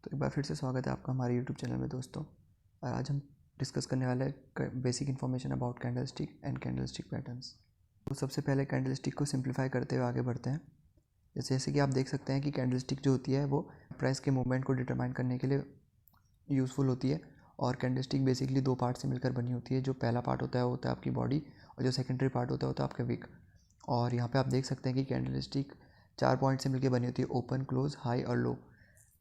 तो एक बार फिर से स्वागत है आपका हमारे यूट्यूब चैनल में दोस्तों। और आज हम डिस्कस करने वाले हैं basic information about candle stick and candle stick patterns. तो सबसे पहले कैंडल स्टिक को सिंप्लीफाई करते हुए आगे बढ़ते हैं। जैसे कि आप देख सकते हैं कि कैंडल स्टिक जो होती है वो प्राइस के मूवमेंट को डिटरमाइन करने के लिए यूज़फुल होती है। और कैंडल स्टिक बेसिकली दो पार्ट से मिलकर बनी होती है। जो पहला पार्ट होता है वो होता है आपकी बॉडी, और जो सेकेंडरी पार्ट होता है आपका विक। और यहाँ पे आप देख सकते हैं कि कैंडल स्टिक 4 पॉइंट से मिलकर बनी होती है, ओपन, क्लोज, हाई और लो।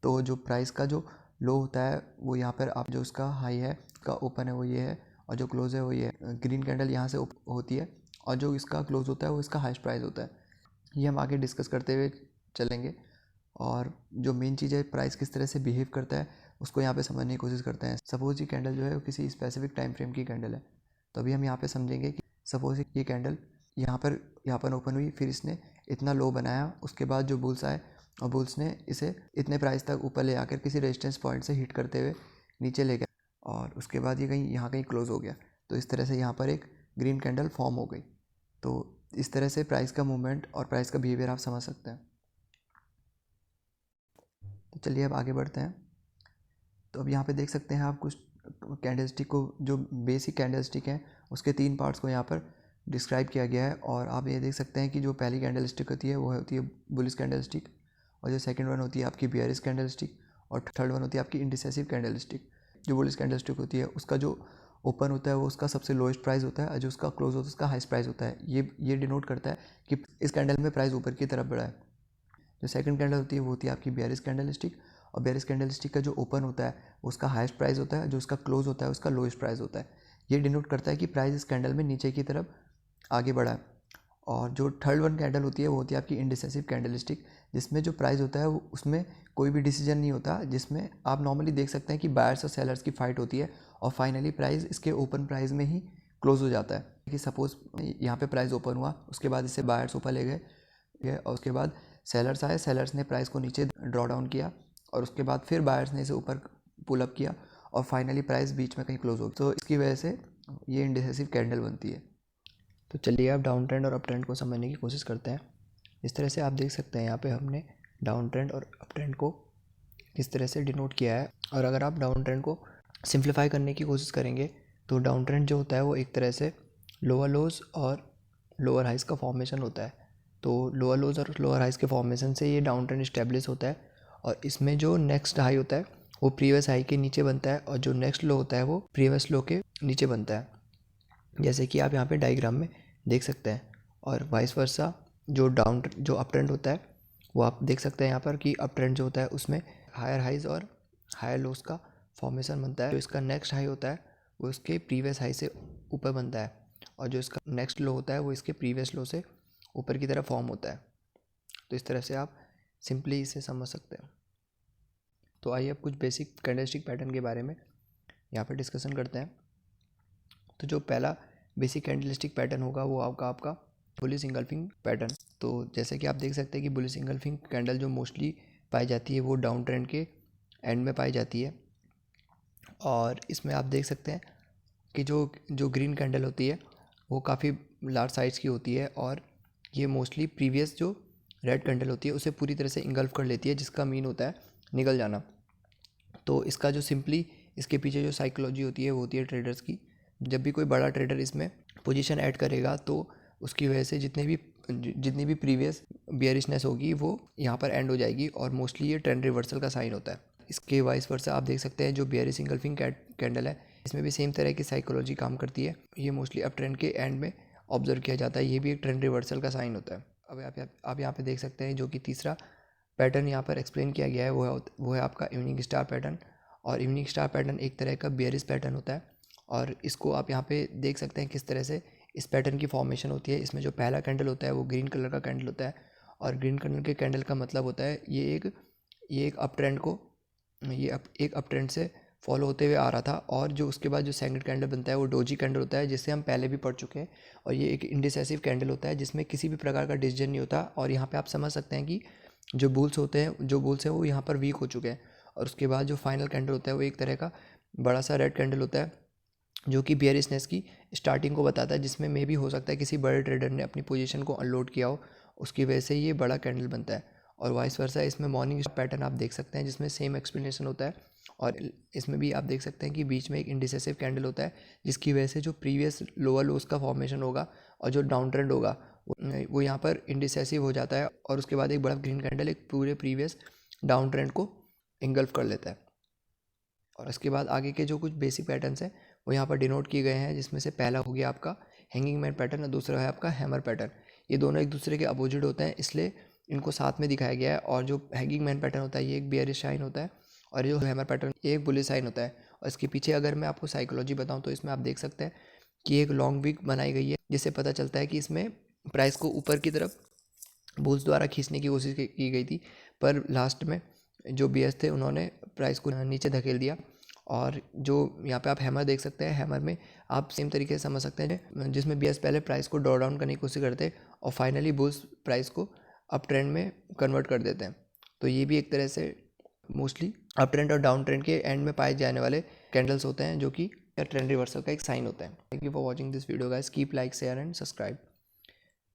तो जो प्राइस का जो लो होता है वो यहाँ पर आप जो उसका हाई है, उसका ओपन है वो ये है, और जो क्लोज है वो ये है। ग्रीन कैंडल यहाँ से होती है, और जो इसका क्लोज होता है वो इसका हाईएस्ट प्राइस होता है। ये हम आगे डिस्कस करते हुए चलेंगे। और जो मेन चीज़ है प्राइस किस तरह से बिहेव करता है उसको यहाँ पे समझने की कोशिश करते हैं। सपोज ये कैंडल जो है वो किसी स्पेसिफिक टाइम फ्रेम की कैंडल है, तो अभी हम यहाँ पे समझेंगे कि सपोज ये कैंडल यहाँ पर ओपन हुई, फिर इसने इतना लो बनाया, उसके बाद जो बुल्स आए और बुल्स ने इसे इतने प्राइस तक ऊपर ले आकर किसी रेजिस्टेंस पॉइंट से हिट करते हुए नीचे ले गया, और उसके बाद ये कहीं क्लोज हो गया। तो इस तरह से यहाँ पर एक ग्रीन कैंडल फॉर्म हो गई। तो इस तरह से प्राइस का मूवमेंट और प्राइस का बिहेवियर आप समझ सकते हैं। तो चलिए अब आगे बढ़ते हैं। तो अब यहाँ पे देख सकते हैं आप कुछ कैंडल स्टिक को, जो बेसिक कैंडल स्टिक है उसके 3 पार्ट्स को यहाँ पर डिस्क्राइब किया गया है। और आप ये देख सकते हैं कि जो पहली कैंडल स्टिक होती है वो होती है बुलिश कैंडल स्टिक, और जो सेकंड वन होती है आपकी बेयरिश कैंडल स्टिक, और थर्ड वन होती है आपकी इंडिसेसिव कैंडल स्टिक। जो बुलिश कैंडल स्टिक होती है उसका जो ओपन होता है वो उसका सबसे लोएस्ट प्राइस होता है, और जो उसका क्लोज होता है उसका हाईएस्ट प्राइस होता है। ये डिनोट करता है कि इस कैंडल में प्राइस ऊपर की तरफ बढ़ा है। जो सेकंड कैंडल होती है वो होती है आपकी बेयरिश कैंडल स्टिक, और बेयरिश कैंडल स्टिक का जो ओपन होता है उसका हाईएस्ट प्राइस होता है, जो उसका क्लोज होता है उसका लोएस्ट प्राइस होता है। ये डिनोट करता है कि प्राइस इस कैंडल में नीचे की तरफ आगे बढ़ा है। और जो थर्ड वन कैंडल होती है वो होती है आपकी इंडिसेसिव कैंडल स्टिक, जिसमें जो प्राइस होता है वो उसमें कोई भी डिसीजन नहीं होता, जिसमें आप नॉर्मली देख सकते हैं कि बायर्स और सेलर्स की फाइट होती है, और फाइनली प्राइस इसके ओपन प्राइस में ही क्लोज हो जाता है। कि सपोज यहाँ पे प्राइस ओपन हुआ, उसके बाद इसे बायर्स ऊपर ले गए, और उसके बाद सेलर्स आए, सेलर्स ने प्राइस को नीचे ड्रॉ डाउन किया, और उसके बाद फिर बायर्स ने इसे ऊपर पुल अप किया, और फाइनली प्राइस बीच में कहीं क्लोज हो। तो इसकी वजह से ये इंडिसेसिव कैंडल बनती है। तो चलिए आप डाउन ट्रेंड और अप ट्रेंड को समझने की कोशिश करते हैं। इस तरह से आप देख सकते हैं यहाँ पे हमने डाउन ट्रेंड और अप ट्रेंड को किस तरह से डिनोट किया है। और अगर आप डाउन ट्रेंड को सिंप्लीफाई करने की कोशिश करेंगे तो डाउन ट्रेंड जो होता है वो एक तरह से लोअर लोज और लोअर हाइज का फॉर्मेशन होता है। तो लोअर लोज और लोअर हाइज के फॉर्मेशन से ये डाउन ट्रेंड इस्टेब्लिश होता है, और इसमें जो नेक्स्ट हाई होता है वो प्रीवियस हाई के नीचे बनता है, और जो नेक्स्ट लो होता है वो प्रीवियस लो के नीचे बनता है, जैसे कि आप यहाँ पे डायग्राम में देख सकते हैं। और वाइस वर्सा जो अप ट्रेंड होता है वो आप देख सकते हैं यहाँ पर कि अप ट्रेंड जो होता है उसमें हायर हाइज और हायर लोस का फॉर्मेशन बनता है। जो इसका नेक्स्ट हाई होता है वो इसके प्रीवियस हाई से ऊपर बनता है, और जो इसका नेक्स्ट लो होता है वो इसके प्रीवियस लो से ऊपर की तरफ फॉर्म होता है। तो इस तरह से आप सिंपली इसे समझ सकते हैं। तो आइए अब कुछ बेसिक कैंडलस्टिक पैटर्न के बारे में यहाँ पर डिस्कशन करते हैं। तो जो पहला बेसिक कैंडलस्टिक पैटर्न होगा वो आपका बुलिश इंगल्फिंग पैटर्न। तो जैसे कि आप देख सकते हैं कि बुलिश इंगल्फिंग कैंडल जो मोस्टली पाई जाती है वो डाउन ट्रेंड के एंड में पाई जाती है। और इसमें आप देख सकते हैं कि जो ग्रीन कैंडल होती है वो काफ़ी लार्ज साइज़ की होती है, और ये मोस्टली प्रीवियस जो रेड कैंडल होती है उसे पूरी तरह से इंगल्फ कर लेती है, जिसका मीन होता है निकल जाना। तो इसका जो सिंपली इसके पीछे जो साइकोलॉजी होती है वो होती है ट्रेडर्स की। जब भी कोई बड़ा ट्रेडर इसमें पोजीशन ऐड करेगा तो उसकी वजह से जितनी भी प्रीवियस बियरिशनेस होगी वो यहाँ पर एंड हो जाएगी, और मोस्टली ये ट्रेंड रिवर्सल का साइन होता है। इसके वाइस वर्सा आप देख सकते हैं जो बियरिश इंगल्फिंग कैंडल है इसमें भी सेम तरह की साइकोलॉजी काम करती है। ये मोस्टली अप ट्रेंड के एंड में ऑब्जर्व किया जाता है, ये भी एक ट्रेंड रिवर्सल का साइन होता है। अब आप यहाँ पे देख सकते हैं जो कि तीसरा पैटर्न यहाँ पर एक्सप्लेन किया गया है वो है आपका इवनिंग स्टार पैटर्न। और इवनिंग स्टार पैटर्न एक तरह का बेयरिश पैटर्न होता है, और इसको आप यहाँ पे देख सकते हैं किस तरह से इस पैटर्न की फॉर्मेशन होती है। इसमें जो पहला कैंडल होता है वो ग्रीन कलर का कैंडल होता है, और ग्रीन कलर के कैंडल का मतलब होता है ये एक अप ट्रेंड को एक अप ट्रेंड से फॉलो होते हुए आ रहा था। और जो उसके बाद जो सेकंड कैंडल बनता है वो डोजी कैंडल होता है, जिससे हम पहले भी पढ़ चुके हैं। और ये एक इंडिसेसिव कैंडल होता है जिसमें किसी भी प्रकार का डिसीजन नहीं होता। और यहाँ पे आप समझ सकते हैं कि जो बुल्स हैं वो यहाँ पर वीक हो चुके हैं। और उसके बाद जो फाइनल कैंडल होता है वो एक तरह का बड़ा सा रेड कैंडल होता है, जो कि बियरिशनेस की स्टार्टिंग को बताता है, जिसमें मे भी हो सकता है किसी बड़े ट्रेडर ने अपनी पोजीशन को अनलोड किया हो, उसकी वजह से ये बड़ा कैंडल बनता है। और वाइस वर्सा इसमें मॉर्निंग पैटर्न आप देख सकते हैं जिसमें सेम एक्सप्लेनेशन होता है। और इसमें भी आप देख सकते हैं कि बीच में एक इंडिसेसिव कैंडल होता है जिसकी वजह से जो प्रीवियस लोअर लोज का फॉर्मेशन होगा और जो डाउन ट्रेंड होगा वो यहाँ पर इंडिसेसिव हो जाता है और उसके बाद एक बड़ा ग्रीन कैंडल एक पूरे प्रीवियस डाउन ट्रेंड को इंगल्फ कर लेता है। और इसके बाद आगे के जो कुछ बेसिक पैटर्न्स हैं वो यहाँ पर डिनोट किए गए हैं, जिसमें से पहला हो गया आपका हैंगिंग मैन पैटर्न और दूसरा है आपका हैमर पैटर्न। ये दोनों एक दूसरे के अपोजिट होते हैं इसलिए इनको साथ में दिखाया गया है। और जो हैंगिंग मैन पैटर्न होता है ये एक बेयरिश साइन होता है और जो हैमर पैटर्न ये एक बुलिश साइन होता है। और इसके पीछे अगर मैं आपको साइकोलॉजी बताऊँ तो इसमें आप देख सकते हैं कि एक लॉन्ग वीक बनाई गई है जिससे पता चलता है कि इसमें प्राइस को ऊपर की तरफ बुल्स द्वारा खींचने की कोशिश की गई थी, पर लास्ट में जो बीएस थे उन्होंने प्राइस को नीचे धकेल दिया। और जो यहाँ पे आप हैमर देख सकते हैं, हैमर में आप सेम तरीके से समझ सकते हैं जिसमें बीएस पहले प्राइस को ड्रॉ डाउन करने की कोशिश करते हैं और फाइनली बुल्स प्राइस को अप ट्रेंड में कन्वर्ट कर देते हैं। तो ये भी एक तरह से मोस्टली अप ट्रेंड और डाउन ट्रेंड के एंड में पाए जाने वाले कैंडल्स होते हैं जो कि ट्रेंड रिवर्सल का एक साइन होता है। Thank you for watching this video guys, keep like share and subscribe.